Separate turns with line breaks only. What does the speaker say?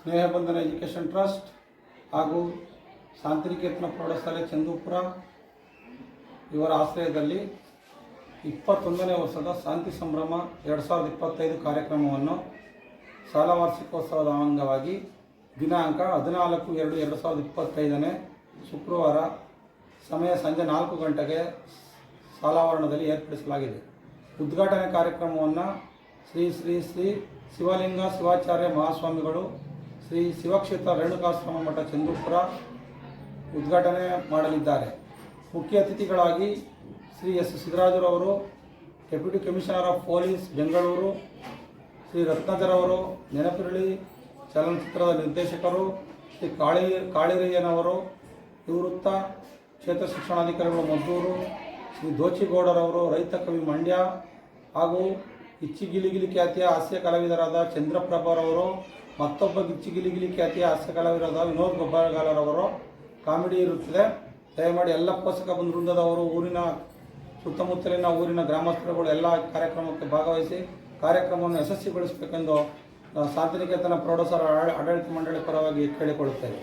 ಸ್ನೇಹಬಂಧನ education trust ಹಾಗೂ ಶಾಂತಿನಿಕೇತನ ಪ್ರೌಢಶಾಲೆ ಚಂದೂಪುರ ಇವರ ಆಶ್ರಯದಲ್ಲಿ 21ನೇ ವರ್ಷದ ಶಾಂತಿ ಸಂಭ್ರಮ 2025 ಕಾರ್ಯಕ್ರಮವನ್ನು ಶಾಲಾ ವಾರ್ಷಿಕೋತ್ಸವದ ಅಂಗವಾಗಿ ದಿನಾಂಕ 14/2/2025 ಶುಕ್ರವಾರ ಸಮಯ ಸಂಜೆ 4 ಗಂಟೆಗೆ ಶಾಲಾವರಣದಲ್ಲಿ ಏರ್ಪಡಿಸಲಾಗಿದೆ. ಉದ್ಘಾಟನೆ ಕಾರ್ಯಕ್ರಮವನ್ನು ಶ್ರೀ ಶ್ರೀ ಶ್ರೀ ಶಿವಲಿಂಗ ಶಿವಾಚಾರ್ಯ ಮಹಾಸ್ವಾಮಿಗಳು ಶ್ರೀ ಶಿವಕ್ಷೇತ್ರ ರೇಣುಕಾಶ್ರಮ ಮಠ ಚಂದೂಪುರ ಉದ್ಘಾಟನೆ ಮಾಡಲಿದ್ದಾರೆ. ಮುಖ್ಯ ಅತಿಥಿಗಳಾಗಿ ಶ್ರೀ ಎಸ್ ಸಿದ್ದರಾಜುರವರು, deputy commissioner of police Bengaluru, Shri ರತ್ನಜರವರು, ನೆನಪಿರಲಿ ಚಲನಚಿತ್ರದ ನಿರ್ದೇಶಕರು, ಶ್ರೀ ಕಾಳಿರಯ್ಯನವರು, ನಿವೃತ್ತ ಕ್ಷೇತ್ರ ಶಿಕ್ಷಣಾಧಿಕಾರಿಗಳು ಮದ್ದೂರು, ಶ್ರೀ ದೋಚಿಗೌಡರವರು, ರೈತ ಕವಿ ಮಂಡ್ಯ, ಹಾಗೂ ಗಿಚ್ಚಿಗಿಲಿಗಿಲಿ ಖ್ಯಾತಿಯ ಹಾಸ್ಯ ಕಲಾವಿದರಾದ ಚಂದ್ರಪ್ರಭರವರು, ಮತ್ತೊಬ್ಬ ಗಿಚ್ಚಿಗಿಲಿಗಿಲಿ ಖ್ಯಾತಿಯ ಹಾಸ್ಯ ಕಲಾವಿದರಾದ ವಿನೋದ್ ಗೊಬ್ಬರಗಾಲರವರು ಕಾಮಿಡಿ ಇರುತ್ತದೆ. ದಯಮಾಡಿ ಎಲ್ಲ ಪೋಷಕ ವೃಂದದವರು, ಊರಿನ ಸುತ್ತಮುತ್ತಲಿನ ಊರಿನ ಗ್ರಾಮಸ್ಥರುಗಳು ಎಲ್ಲ ಕಾರ್ಯಕ್ರಮಕ್ಕೆ ಭಾಗವಹಿಸಿ ಕಾರ್ಯಕ್ರಮವನ್ನು ಯಶಸ್ವಿಗೊಳಿಸಬೇಕೆಂದು ಶಾಂತಿನಿಕೇತನ ಪ್ರೌಢಶಾಲಾ ಆಡಳಿತ ಮಂಡಳಿ ಪರವಾಗಿ ಕೇಳಿಕೊಳ್ಳುತ್ತೇವೆ.